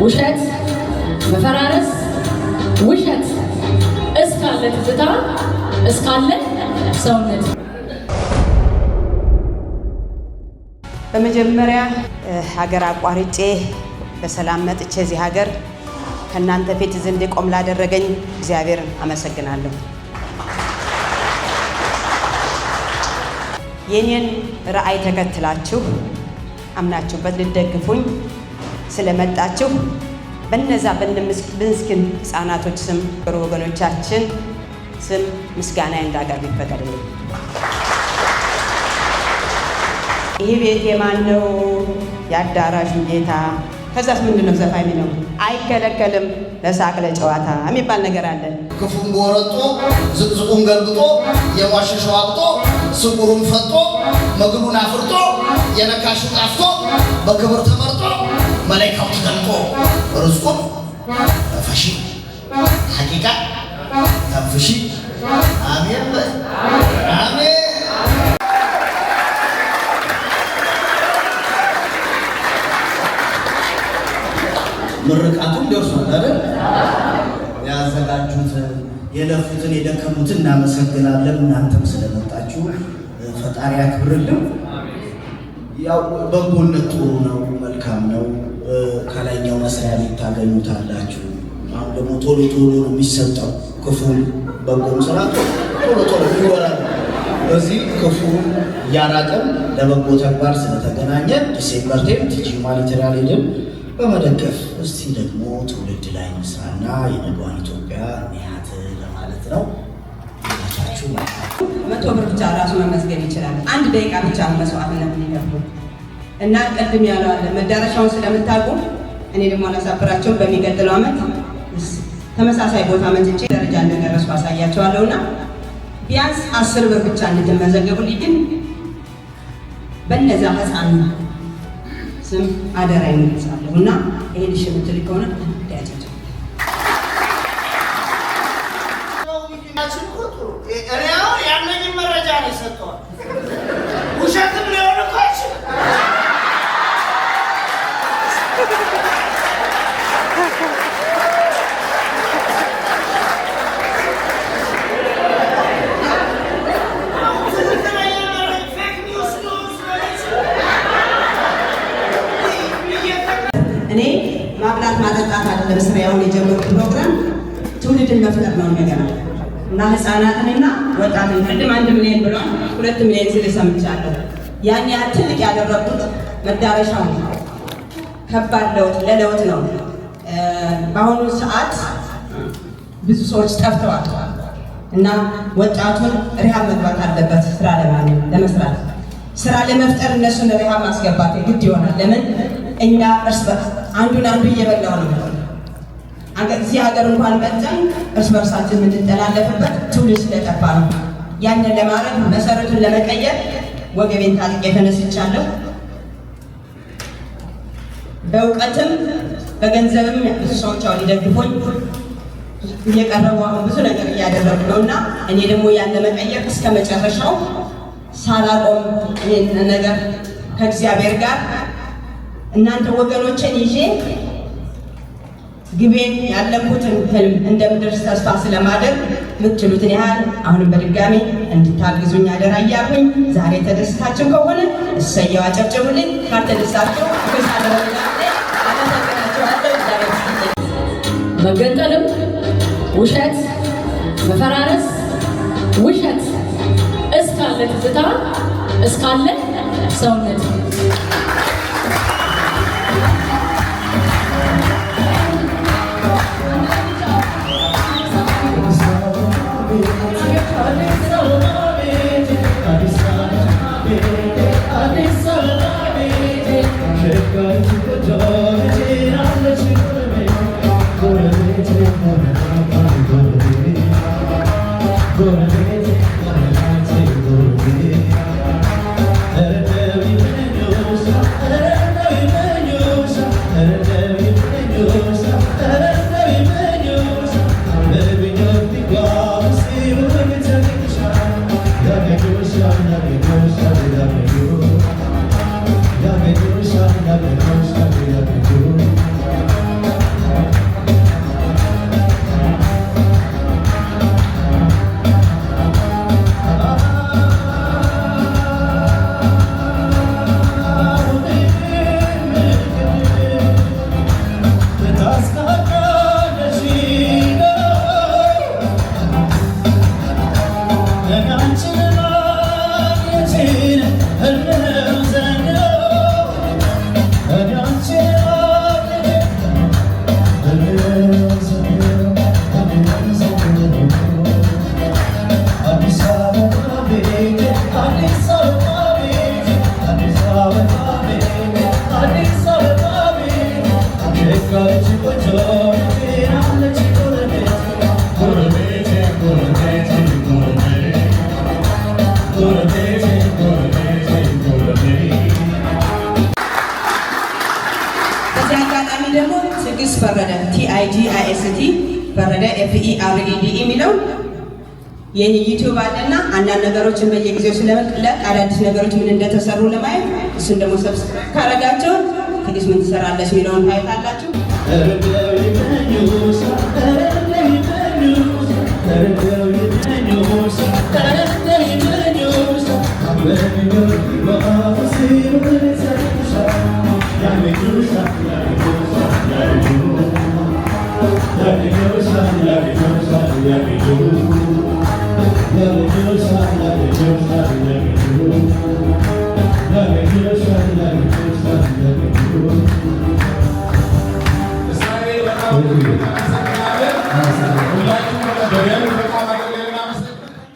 ውሸት መፈራረስ ውሸት እስካለ ትዝታ እስካለ ሰውነት። በመጀመሪያ ሀገር አቋርጬ በሰላም መጥቼ እዚህ ሀገር ከእናንተ ፊት ዘንድ ቆም ላደረገኝ እግዚአብሔርን አመሰግናለሁ። የኔን ራዕይ ተከትላችሁ አምናችሁበት ልትደግፉኝ ስለመጣችሁ በነዛ በምስኪን ህፃናቶች ስም ወገኖቻችን ስም ምስጋና እንዳቀርብ ይፈቀድልኝ። ይህ ቤት የማን ነው? የአዳራሹ ጌታ። ከዛስ ምንድነው ዘፋኝ ነው? አይከለከልም ለሳቅ ለጨዋታ የሚባል ነገር አለ። ክፉን ጎረጦ ዝቅዝቁን ገልብጦ የዋሸሸው አብጦ ስጉሩን ፈጦ መግሉን አፍርጦ የነካሹ ጣፍቶ በክብር ተመርጦ መላእክቱ ተደንቆ ርዝቁን ፈሺ ሐቂቃ ተፍሺ አሜን አሜን። ምርቃቱን ደርሷል አይደል? ያዘጋጁትን የለፉትን የደከሙትን እናመሰግናለን። እናንተም ስለመጣችሁ ፈጣሪ ያክብርልን። ያው በጎነት ጥሩ ነው፣ መልካም ነው። ከላይኛው መስሪያ ቤት ታገኙታላችሁ። አሁን ደግሞ ቶሎ ቶሎ ነው የሚሰጠው። ክፉን በጎም ስራ ቶሎ ቶሎ ይወራል። በዚህ ክፉን እያራቀን ለበጎ ተግባር ስለተገናኘን ዲሴምበር 10 ቲጂ ሁማኒታሪያን ኤድን በመደገፍ እስቲ ደግሞ ትውልድ ላይ መስራና የነገዋን ኢትዮጵያ ንያት ለማለት ነው። ታቻችሁ መቶ ብር ብቻ ራሱ መመስገን ይችላል። አንድ ደቂቃ ብቻ መስዋዕትነት የሚደርጉ እና ቀድም ያለው አለ መዳረሻውን ስለምታውቁ እኔ ደግሞ አላሳፍራቸውም። በሚቀጥለው ዓመት ተመሳሳይ ቦታ መጥቼ ደረጃ እንደደረስኩ አሳያቸዋለሁና ቢያንስ 10 ብር ብቻ እንድትመዘገቡልኝ ግን በነዛ ህፃን ስም አደራ ይመልሳለሁ እና ይሄ ልሽ የምትል ከሆነ ያጫጫ እኔው ያለኝ መረጃ ነው የሰጠው። ውሸትም ሊሆን እኮ አይችልም። እኔ ማብላት ማጠጣት አይደለም ስራ ያሁን የጀመሩት ፕሮግራም ትውልድን መፍጠር ነው ነገር እና ህፃናትንና ወጣትን ቅድም 1 ሚሊዮን ብሏል 2 ሚሊዮን ሲል ሰምቻለሁ። ያን ያህል ትልቅ ያደረጉት መዳረሻው ከባድ ለውጥ ለለውጥ ነው። በአሁኑ ሰዓት ብዙ ሰዎች ጠፍተዋል እና ወጣቱን ሪሃብ መግባት አለበት ስራ ለመስራት ስራ ለመፍጠር እነሱን ሪሃብ ማስገባት ግድ ይሆናል። ለምን እኛ እርስ በርስ አንዱን አንዱ እየበላው ነው። እዚህ ሀገር እንኳን መጠን እርስ በርሳችን የምንጠላለፍበት ትውልድ ስለጠፋ ነው። ያንን ለማድረግ መሰረቱን ለመቀየር ወገቤን ታጥቄ ተነስቻለሁ። በእውቀትም በገንዘብም ብዙ ሰዎች ሊደግፉኝ እየቀረቡ አሁን ብዙ ነገር እያደረጉ ነው እና እኔ ደግሞ ያን ለመቀየር እስከ መጨረሻው ሳላቆም ይህን ነገር ከእግዚአብሔር ጋር እናንተ ወገኖችን ይዤ ግቤን ያለምኩትን ህልም እንደምደርስ ተስፋ ስለማደርግ የምትችሉትን ያህል አሁንም በድጋሚ እንድታግዙኝ አደራ እያልኩኝ ዛሬ ተደስታችሁ ከሆነ እሰየው አጨብጭቡልኝ። ካልተደስታችሁ መገንጠልም ውሸት መፈራረስ ውሸት እስካለ ትዝታ እስካለ ሰውነት Go ደግሞ ትዕግስት ፈረደ TIGIST ፈረደ FERED የሚለው የኔ ዩቲዩብ አለና አንዳንድ ነገሮችን በየጊዜው ስለመቅለቅ አዳዲስ ነገሮች ምን እንደተሰሩ ለማየት እሱን ደግሞ ሰብስክራይብ ካረጋችሁ ትዕግስት ምን ትሰራለች የሚለውን ታያላችሁ። Thank you.